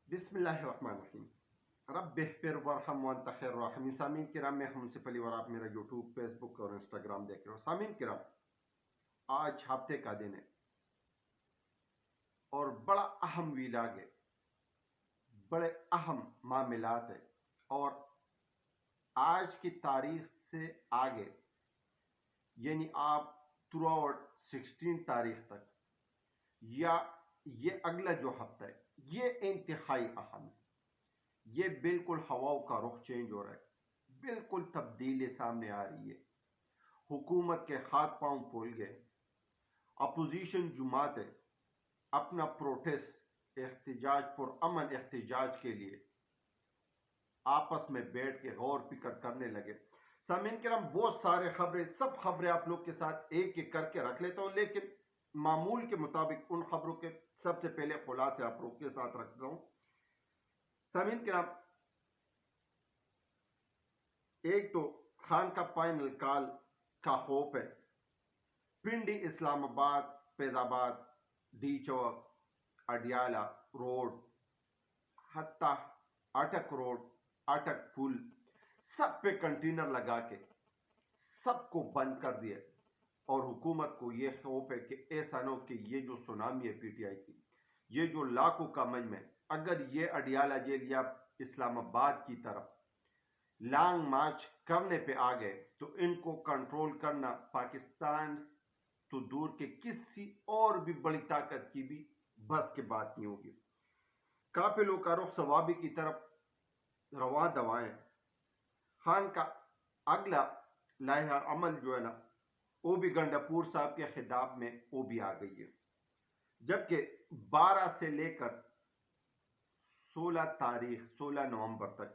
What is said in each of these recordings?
بسم اللہ الرحمن الرحیم رب اغفر وارحم وانت خیر الراحمین۔ سامعین کرام، میں ہم منصف علی اور آپ میرا یوٹیوب، فیس بک اور انسٹاگرام دیکھ رہے ہو۔ سامعین کرام، آج ہفتے کا دن ہے اور بڑا اہم ویلاگ ہے، بڑے اہم معاملات ہیں، اور آج کی تاریخ سے آگے یعنی آپ تھرو آؤٹ 16 تاریخ تک یا یہ اگلا جو ہفتہ ہے یہ انتہائی اہم ہے۔ یہ بالکل ہواؤں کا رخ چینج ہو رہا ہے، بالکل تبدیلی سامنے آ رہی ہے۔ حکومت کے ہاتھ پاؤں پھول گئے، اپوزیشن جماعتیں اپنا پروٹیسٹ، احتجاج پر امن احتجاج کے لیے آپس میں بیٹھ کے غور فکر کرنے لگے۔ سامعین کرام، بہت سارے خبریں، سب خبریں آپ لوگ کے ساتھ ایک ایک کر کے رکھ لیتا ہوں، لیکن معمول کے مطابق ان خبروں کے سب سے پہلے خلاصے آپ لوگ کے ساتھ رکھتا ہوں۔ سامعین کرام، ایک تو خان کا فائنل کال کا خوف ہے۔ پنڈی، اسلام آباد، فیض آباد، ڈی چوک، اڈیالہ روڈ، حتیٰ اٹک روڈ، اٹک پل، سب پہ کنٹینر لگا کے سب کو بند کر دیا، اور حکومت کو یہ خوف ہے کہ ایسا نہ ہو کہ یہ جو سونامی ہے پی ٹی آئی کی، یہ جو لاکھوں کا مجمع ہے، اگر یہ اڈیالہ جیل یا اسلام آباد کی طرف لانگ مارچ کرنے پہ آ گئے تو ان کو کنٹرول کرنا پاکستان تو دور کے کسی اور بھی بڑی طاقت کی بھی بس کے بات نہیں ہوگی۔ قافلوں کا رخ صوابی کی طرف رواں دوائیں۔ خان کا اگلا لائحہ عمل جو ہے نا، وہ بھی گنڈا پور صاحب کے خطاب میں وہ بھی آ گئی ہے، جبکہ 12 سے لے کر 16 نومبر تک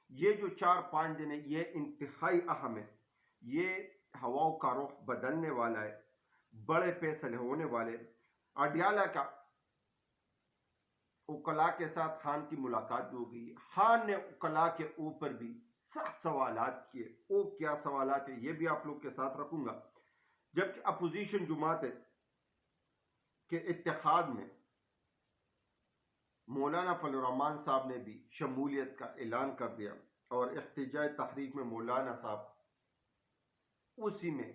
یہ جو 4-5 دن ہے یہ انتہائی اہم ہے۔ یہ ہواؤں کا رخ بدلنے والا ہے، بڑے فیصلے ہونے والے۔ اڈیالہ کا وکلاء کے ساتھ خان کی ملاقات بھی ہو گئی۔ خان نے وکلاء کے اوپر بھی سخت سوالات کیے، وہ کیا سوالات ہیں یہ بھی آپ لوگ کے ساتھ رکھوں گا۔ جبکہ اپوزیشن جماعتیں کے اتحاد میں مولانا فضل الرحمان صاحب نے بھی شمولیت کا اعلان کر دیا، اور احتجاج تحریک میں مولانا صاحب اسی میں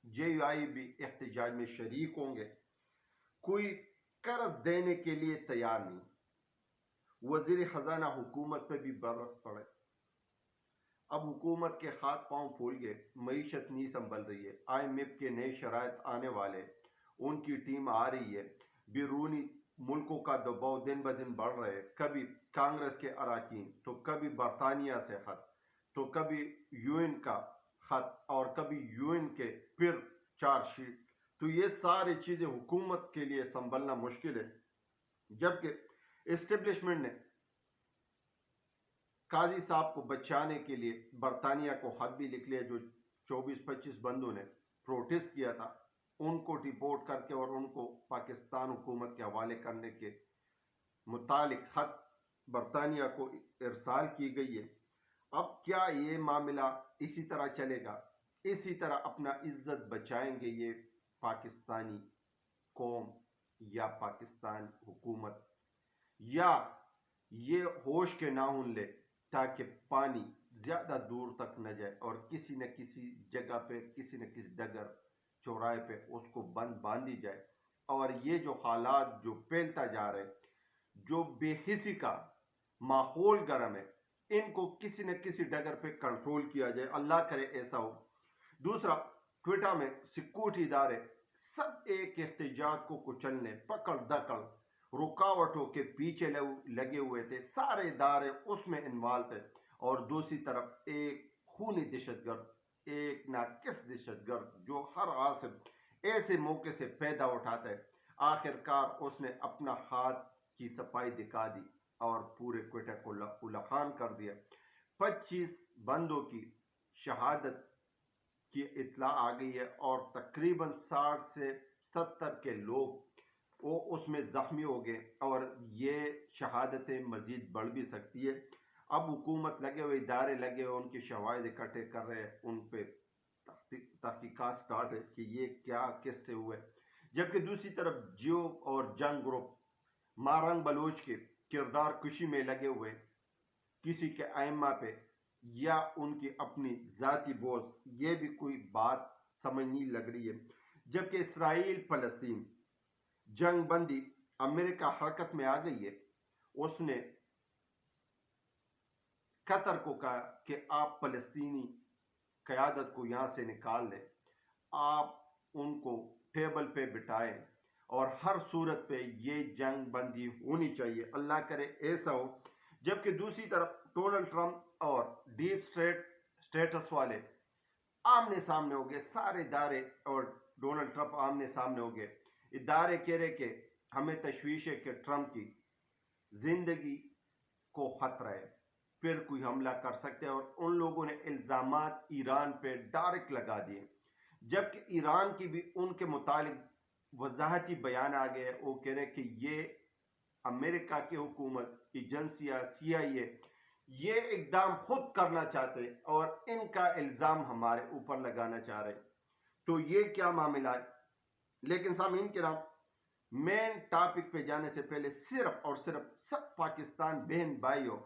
جے یو آئی بھی احتجاج میں شریک ہوں گے۔ کوئی قرض دینے کے لیے تیار نہیں۔ وزیر خزانہ حکومت پہ بھی برس پڑے۔ اب حکومت کے ہاتھ پاؤں پھول گئے، معیشت نہیں سنبھل رہی ہے، آئی ایم ایف کے نئے شرائط آنے والے، ان کی ٹیم آ رہی ہے، بیرونی ملکوں کا دباؤ دن بدن بڑھ رہے ہیں، کبھی کانگریس کے اراکین، تو کبھی برطانیہ سے خط، تو کبھی یو این کا خط، اور کبھی یو این کے پھر چارج شیٹ، تو یہ ساری چیزیں حکومت کے لیے سنبھلنا مشکل ہے۔ جبکہ اسٹیبلشمنٹ نے قاضی صاحب کو بچانے کے لیے برطانیہ کو خط بھی لکھ لیا، جو 24-25 بندوں نے پروٹیسٹ کیا تھا، ان کو ڈیپورٹ کر کے اور ان کو پاکستان حکومت کے حوالے کرنے کے متعلق خط برطانیہ کو ارسال کی گئی ہے۔ اب کیا یہ معاملہ اسی طرح چلے گا؟ اسی طرح اپنا عزت بچائیں گے یہ پاکستانی قوم یا پاکستان حکومت، یا یہ ہوش کے ناخن لے تاکہ پانی زیادہ دور تک نہ جائے اور کسی نہ کسی جگہ پہ، کسی نہ کسی ڈگر چوراہے پہ اس کو باندھی جائے، اور یہ جو حالات جو پھیلتا جا رہے، جو بے حسی کا ماحول گرم ہے، ان کو کسی نہ کسی ڈگر پہ کنٹرول کیا جائے، اللہ کرے ایسا ہو۔ دوسرا، کوئٹہ میں سیکورٹی ادارے سب ایک احتجاج کو کچلنے، پکڑ دکڑ، رکاوٹوں کے پیچھے لگے ہوئے تھے، سارے ادارے اس میں انوالو تھے، اور دوسری طرف ایک خونی دہشت گرد، ایک ناقص دہشت گرد جو ہر عاصف ایسے موقع سے پیدا اٹھاتا ہے، آخر کار اس نے اپنا ہاتھ کی صفائی دکھا دی اور پورے کوئٹہ کو لہو کر دیا۔ 25 بندوں کی شہادت کی اطلاع آ گئی ہے، اور تقریباً 60 سے 70 کے لوگ وہ اس میں زخمی ہو گئے، اور یہ شہادتیں مزید بڑھ بھی سکتی ہے۔ اب حکومت لگے ہوئے، ادارے لگے ہوئے، ان کی شواہد اکٹھے کر رہے ہیں، ان پہ تحقیقات سٹارٹ ہے کہ یہ کیا کس سے ہوئے۔ جبکہ دوسری طرف جیو اور جنگ گروپ مارنگ بلوچ کے کردار کشی میں لگے ہوئے کسی کے ائمہ پہ یا ان کی اپنی ذاتی بوجھ، یہ بھی کوئی بات سمجھ نہیں لگ رہی ہے. جبکہ اسرائیل فلسطین جنگ بندی امریکہ حرکت میں آ گئی ہے. اس نے قطر کو کہا کہ آپ فلسطینی قیادت کو یہاں سے نکال دیں، آپ ان کو ٹیبل پہ بٹھائیں اور ہر صورت پہ یہ جنگ بندی ہونی چاہیے، اللہ کرے ایسا ہو. جبکہ دوسری طرف ڈونلڈ ٹرمپ اور ڈیپ سٹیٹس والے آمنے سامنے ہو گئے، سارے ادارے اور ڈونلڈ ٹرمپ آمنے سامنے ہو گئے. ادارے کہہ رہے کہ ہمیں تشویش ہے کہ ٹرمپ کی زندگی کو خطرہ ہے، پھر کوئی حملہ کر سکتے ہیں، اور ان لوگوں نے الزامات ایران پہ ڈائریکٹ لگا دیے. جبکہ ایران کی بھی ان کے متعلق وضاحتی بیان آ گئے، وہ کہہ رہے کہ یہ امریکہ کی حکومت ایجنسیاں CIA یہ اقدام خود کرنا چاہتے اور ان کا الزام ہمارے اوپر لگانا چاہ رہے. تو یہ کیا معاملہ ہے؟ لیکن سامعین کرام، مین ٹاپک پہ جانے سے پہلے صرف اور صرف سب پاکستان بہن بھائیوں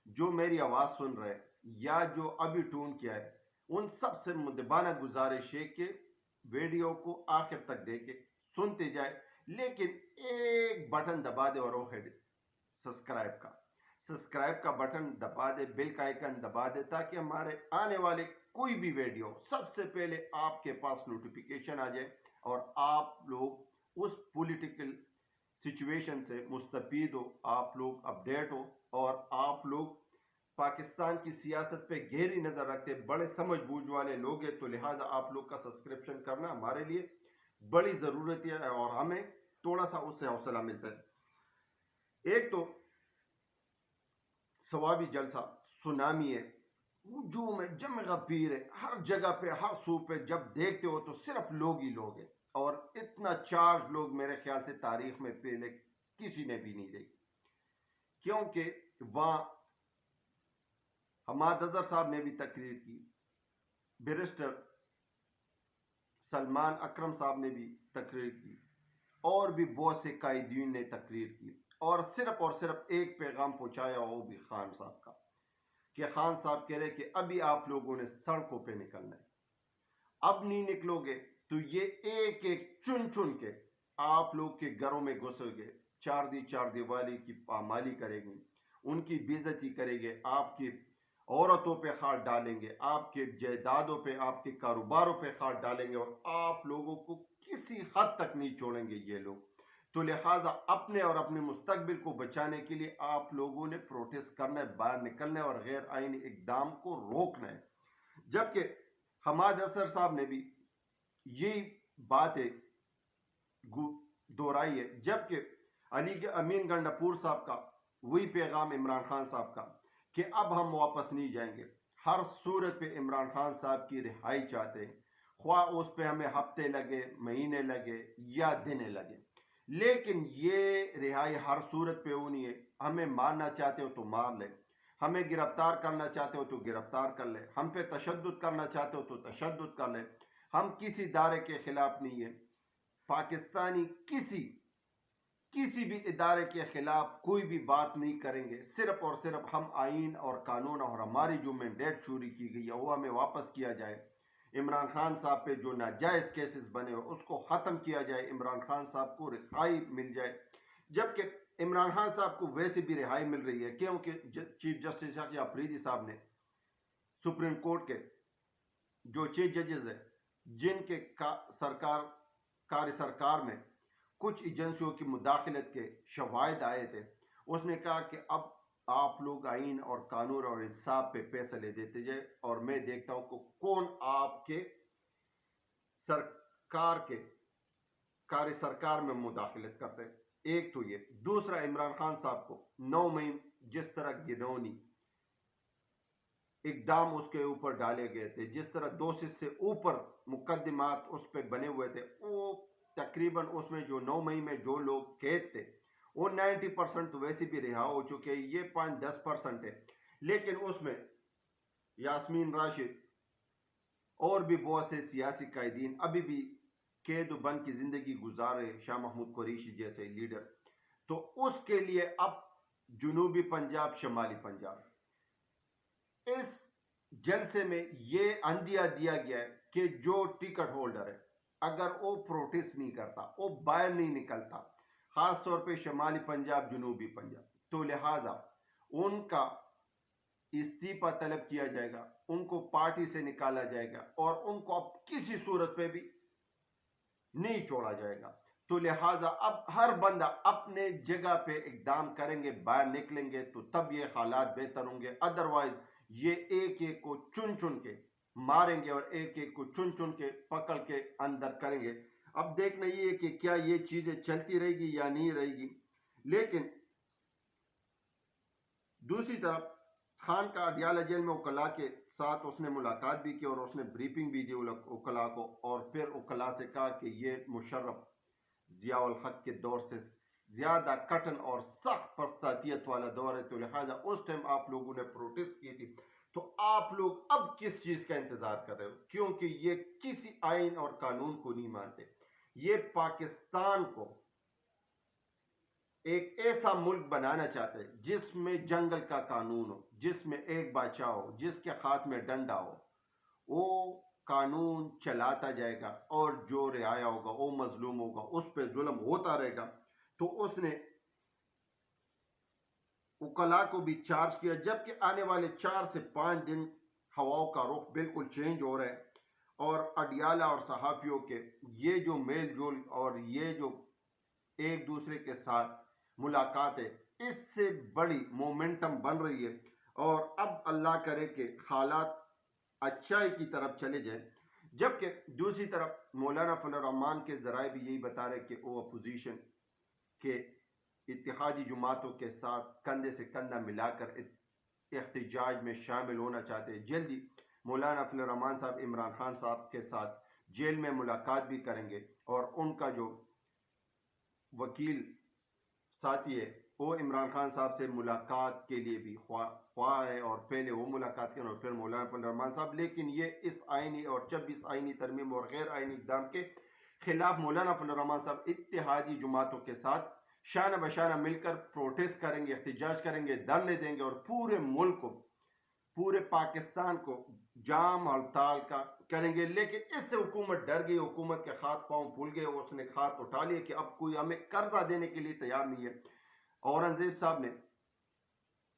جو میری آواز سن رہے یا جو ابھی ٹون کیا ہے، ان سب سے مدبانہ گزارش ہے کہ ویڈیو کو آخر تک دیکھے، سنتے جائے، لیکن ایک بٹن دبا دے اور وہ ہے سبسکرائب کا بٹن دبا دے، بیل کا آئیکن دبا دے، تاکہ ہمارے آنے والے کوئی بھی ویڈیو سب سے پہلے آپ کے پاس نوٹیفیکیشن آ جائے اور آپ لوگ اس پولیٹیکل سچویشن سے مستفید ہو، آپ لوگ اپڈیٹ ہو، اور آپ لوگ پاکستان کی سیاست پہ گہری نظر رکھتے بڑے سمجھ بوجھ والے لوگ ہیں. تو لہٰذا آپ لوگ کا سبسکرپشن کرنا ہمارے لیے بڑی ضرورت ہے اور ہمیں تھوڑا سا اس سے حوصلہ ملتا ہے. ایک تو ثوابی جلسہ سونامی ہے، ہجوم ہے، جمع غفیر ہے، ہر جگہ پہ ہر سو پہ جب دیکھتے ہو تو صرف لوگ ہی لوگ ہیں، اور اتنا چارج لوگ میرے خیال سے تاریخ میں پہلے کسی نے بھی نہیں دیکھی. کیونکہ وہاں حماد اظہر صاحب نے بھی تقریر کی، بیرسٹر سلمان اکرم صاحب نے بھی تقریر کی، اور بھی بہت سے قائدین نے تقریر کی، اور صرف ایک پیغام پہنچایا، وہ بھی خان صاحب کا، کہ خان صاحب کہہ رہے کہ ابھی آپ لوگوں نے سڑکوں پہ نکلنا ہے، اب نہیں نکلو گے تو یہ ایک ایک چن چن کے آپ لوگ کے گھروں میں گھسو گے، چار دیوالی کی پامالی کرے گی، ان کی بے عزتی کرے گے، آپ کی عورتوں پہ ہاتھ ڈالیں گے، آپ کے جائیدادوں پہ، آپ کے کاروباروں پہ ہاتھ ڈالیں گے، اور آپ لوگوں کو کسی حد تک نہیں چھوڑیں گے یہ لوگ. تو لہٰذا اپنے اور اپنے مستقبل کو بچانے کے لیے آپ لوگوں نے پروٹیسٹ کرنا ہے، باہر نکلنا ہے اور غیر آئینی اقدام کو روکنا ہے. جبکہ حماد اظہر صاحب نے بھی یہی باتیں دہرائی ہے، جبکہ علی امین گنڈاپور صاحب کا وہی پیغام عمران خان صاحب کا کہ اب ہم واپس نہیں جائیں گے، ہر صورت پہ عمران خان صاحب کی رہائی چاہتے ہیں، خواہ اس پہ ہمیں ہفتے لگے، مہینے لگے یا دن لگے، لیکن یہ رہائی ہر صورت پہ ہونی ہے. ہمیں مارنا چاہتے ہو تو مار لیں، ہمیں گرفتار کرنا چاہتے ہو تو گرفتار کر لیں، ہم پہ تشدد کرنا چاہتے ہو تو تشدد کر لیں، ہم کسی ادارے کے خلاف نہیں ہیں. پاکستانی کسی بھی ادارے کے خلاف کوئی بھی بات نہیں کریں گے، صرف اور صرف ہم آئین اور قانون اور ہماری جو مینڈیٹ چوری کی گئی ہے وہ ہمیں واپس کیا جائے، عمران خان صاحب پہ جو ناجائز کیسز بنے ہو اس کو ختم کیا جائے، عمران خان صاحب کو رہائی مل جائے. جبکہ عمران خان صاحب کو ویسے بھی رہائی مل رہی ہے، کیونکہ چیف جسٹس شاہی آفریدی صاحب نے سپریم کورٹ کے جو چیف ججز ہیں، جن کے سرکار میں کچھ ایجنسیوں کی مداخلت کے شواہد آئے تھے، اس نے کہا کہ اب آپ لوگ آئین اور قانون اور انصاف پہ فیصلے دیتے جائے، اور میں دیکھتا ہوں کہ کون آپ کے سرکار میں مداخلت کرتے. ایک تو یہ، دوسرا عمران خان صاحب کو 9 مئی جس طرح گنونی اقدام اس کے اوپر ڈالے گئے تھے، جس طرح 200 سے اوپر مقدمات اس پہ بنے ہوئے تھے، وہ تقریباً اس میں جو 9 مئی میں جو لوگ قید تھے وہ 90% تو ویسے بھی رہا ہو چکے، یہ 5-10% ہے. لیکن اس میں یاسمین راشد اور بھی بہت سے سیاسی قائدین ابھی بھی قید و بند کی زندگی گزار رہے، شاہ محمود قریشی جیسے لیڈر. تو اس کے لیے اب جنوبی پنجاب، شمالی پنجاب، اس جلسے میں یہ اندیا دیا گیا ہے کہ جو ٹکٹ ہولڈر ہے اگر وہ پروٹیسٹ نہیں کرتا، وہ باہر نہیں نکلتا، خاص طور پہ شمالی پنجاب، جنوبی پنجاب، تو لہٰذا ان کا استعفیٰ طلب کیا جائے گا، ان کو پارٹی سے نکالا جائے گا اور ان کو اب کسی صورت پہ بھی نہیں چھوڑا جائے گا۔ تو لہٰذا اب ہر بندہ اپنے جگہ پہ اقدام کریں گے، باہر نکلیں گے تو تب یہ حالات بہتر ہوں گے، ادروائز یہ ایک ایک کو چن چن کے ماریں گے اور ایک ایک کو چن چن کے پکڑ کے اندر کریں گے۔ اب دیکھنا یہ ہے کہ کیا یہ چیزیں چلتی رہے گی یا نہیں رہے گی۔ لیکن دوسری طرف خان کا اڈیالہ جیل میں وکلاء کے ساتھ اس نے ملاقات بھی کی اور اس نے بریفنگ بھی دی وکلاء کو، اور پھر وکلاء سے کہا کہ یہ مشرف ضیاء الحق کے دور سے زیادہ کٹن اور سخت پرستاتیت والا دور ہے، تو لہٰذا اس ٹائم آپ لوگوں نے پروٹیسٹ کی تھی، تو آپ لوگ اب کس چیز کا انتظار کر رہے ہو؟ کیونکہ یہ کسی آئین اور قانون کو نہیں مانتے، یہ پاکستان کو ایک ایسا ملک بنانا چاہتے ہیں جس میں جنگل کا قانون ہو، جس میں ایک بادشاہ ہو، جس کے ہاتھ میں ڈنڈا ہو، وہ قانون چلاتا جائے گا اور جو رعایا ہوگا وہ مظلوم ہوگا، اس پہ ظلم ہوتا رہے گا۔ تو اس نے وکلاء کو بھی چارج کیا، جبکہ آنے والے 4 سے 5 دن ہواؤں کا رخ بالکل چینج ہو رہا ہے، اور اڈیالہ اور صحافیوں کے یہ جو میل جول اور یہ جو ایک دوسرے کے ساتھ ملاقات ہے، اس سے بڑی مومنٹم بن رہی ہے، اور اب اللہ کرے کہ حالات اچھائی کی طرف چلے جائیں۔ جبکہ دوسری طرف مولانا فضل الرحمان کے ذرائع بھی یہی بتا رہے کہ وہ اپوزیشن کے اتحادی جماعتوں کے ساتھ کندھے سے کندھا ملا کر احتجاج میں شامل ہونا چاہتے ہیں۔ جلدی مولانا فضل الرحمان صاحب عمران خان صاحب کے ساتھ جیل میں ملاقات بھی کریں گے، اور ان کا جو وکیل ساتھی ہے وہ عمران خان صاحب سے ملاقات کے لیے بھی خواہ ہے، اور پہلے وہ ملاقات کریں اور پھر مولانا فضل الرحمان صاحب۔ لیکن یہ اس آئینی اور 26 آئینی ترمیم اور غیر آئینی اقدام کے خلاف مولانا فضل الرحمان صاحب اتحادی جماعتوں کے ساتھ شانہ بشانہ مل کر پروٹیسٹ کریں گے، احتجاج کریں گے، دھرنے دیں گے، اور پورے ملک کو، پورے پاکستان کو جام ہڑتال کا کریں گے۔ لیکن اس سے حکومت ڈر گئی، حکومت کے ہاتھ پاؤں پھول گئے، اس نے ہاتھ اٹھا لیے کہ اب کوئی ہمیں قرضہ دینے کے لیے تیار نہیں ہے۔ اورنگزیب صاحب نے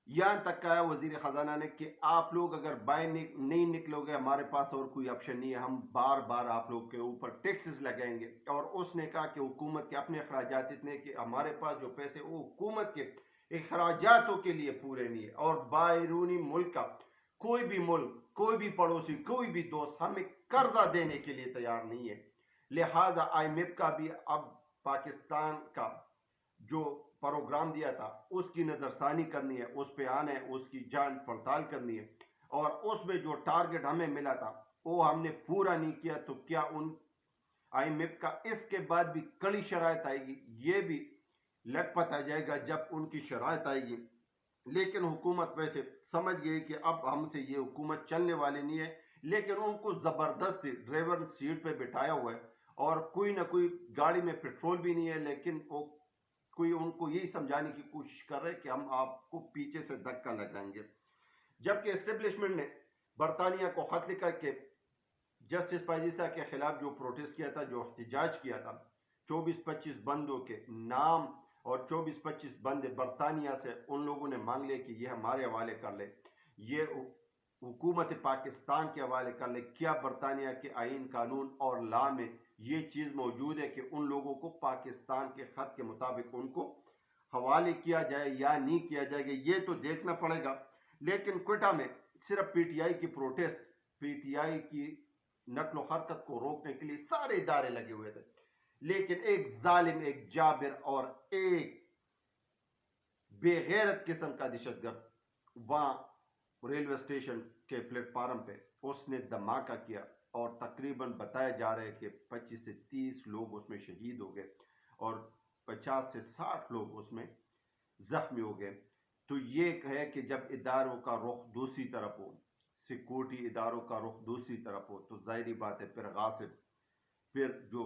یہاں تک کہا وزیر خزانہ نے کہ آپ لوگ اگر باہر نہیں نکلو گے، ہمارے پاس اور کوئی آپشن نہیں ہے، ہم بار بار آپ لوگ کے اوپر ٹیکسز لگائیں گے۔ اور اس نے کہا کہ حکومت کے اپنے اخراجات اتنے کہ ہمارے پاس جو پیسے وہ حکومت کے اخراجاتوں کے لیے پورے نہیں ہے، اور بیرونی ملک کا کوئی بھی ملک، کوئی بھی پڑوسی، کوئی بھی دوست ہمیں قرضہ دینے کے لیے تیار نہیں ہے۔ لہٰذا آئی ایم ایف کا بھی اب پاکستان کا جو پروگرام دیا تھا اس کی نظر ثانی کرنی ہے، اس پہ آنا ہے، اس کی جانچ پڑتال کرنی ہے، اور اس میں جو ٹارگٹ ہمیں ملا تھا وہ ہم نے پورا نہیں کیا، تو کیا ان آئی ایم ایف کا اس کے بعد بھی کڑی شرائط آئے گی؟ یہ بھی لگ پتہ جائے گا جب ان کی شرائط آئے گی۔ لیکن حکومت ویسے سمجھ گئی کہ اب ہم سے یہ حکومت چلنے والی نہیں ہے، لیکن ان کو زبردستی ڈرائیور سیٹ پہ بٹھایا ہوا ہے، اور کوئی نہ کوئی گاڑی میں پیٹرول بھی نہیں ہے، لیکن وہ کوئی ان کو یہی سمجھانے کی کوشش کر رہے کہ ہم آپ کو پیچھے سے دھکا لگائیں گے۔ جبکہ اسٹیبلشمنٹ نے برطانیہ کو خط لکھا کہ جسٹس پائیزیسا کے خلاف جو پروٹیسٹ کیا تھا، جو احتجاج کیا تھا، 24-25 بندوں کے نام اور 24-25 بندے برطانیہ سے ان لوگوں نے مانگ لے کہ یہ ہمارے حوالے کر لے، یہ حکومت پاکستان کے حوالے کر لے۔ کیا برطانیہ کے آئین، قانون اور لا میں یہ چیز موجود ہے کہ ان لوگوں کو پاکستان کے خط کے مطابق ان کو حوالے کیا جائے یا نہیں کیا جائے گا؟ یہ تو دیکھنا پڑے گا۔ لیکن کوئٹہ میں صرف پی ٹی آئی کی پروٹیسٹ، پی ٹی آئی کی نقل و حرکت کو روکنے کے لیے سارے ادارے لگے ہوئے تھے، لیکن ایک ظالم، ایک جابر اور ایک بے غیرت قسم کا دہشت گرد وہاں ریلوے اسٹیشن کے پلیٹ فارم پہ اس نے دھماکہ کیا، اور تقریباً بتایا جا رہا ہے کہ 25 سے 30 لوگ اس میں شہید ہو گئے اور 50 سے 60 لوگ اس میں زخمی ہو گئے۔ تو یہ ہے کہ جب اداروں کا رخ دوسری طرف ہو، سیکورٹی اداروں کا رخ دوسری طرف ہو، تو ظاہری بات ہے پھر غاصب، پھر جو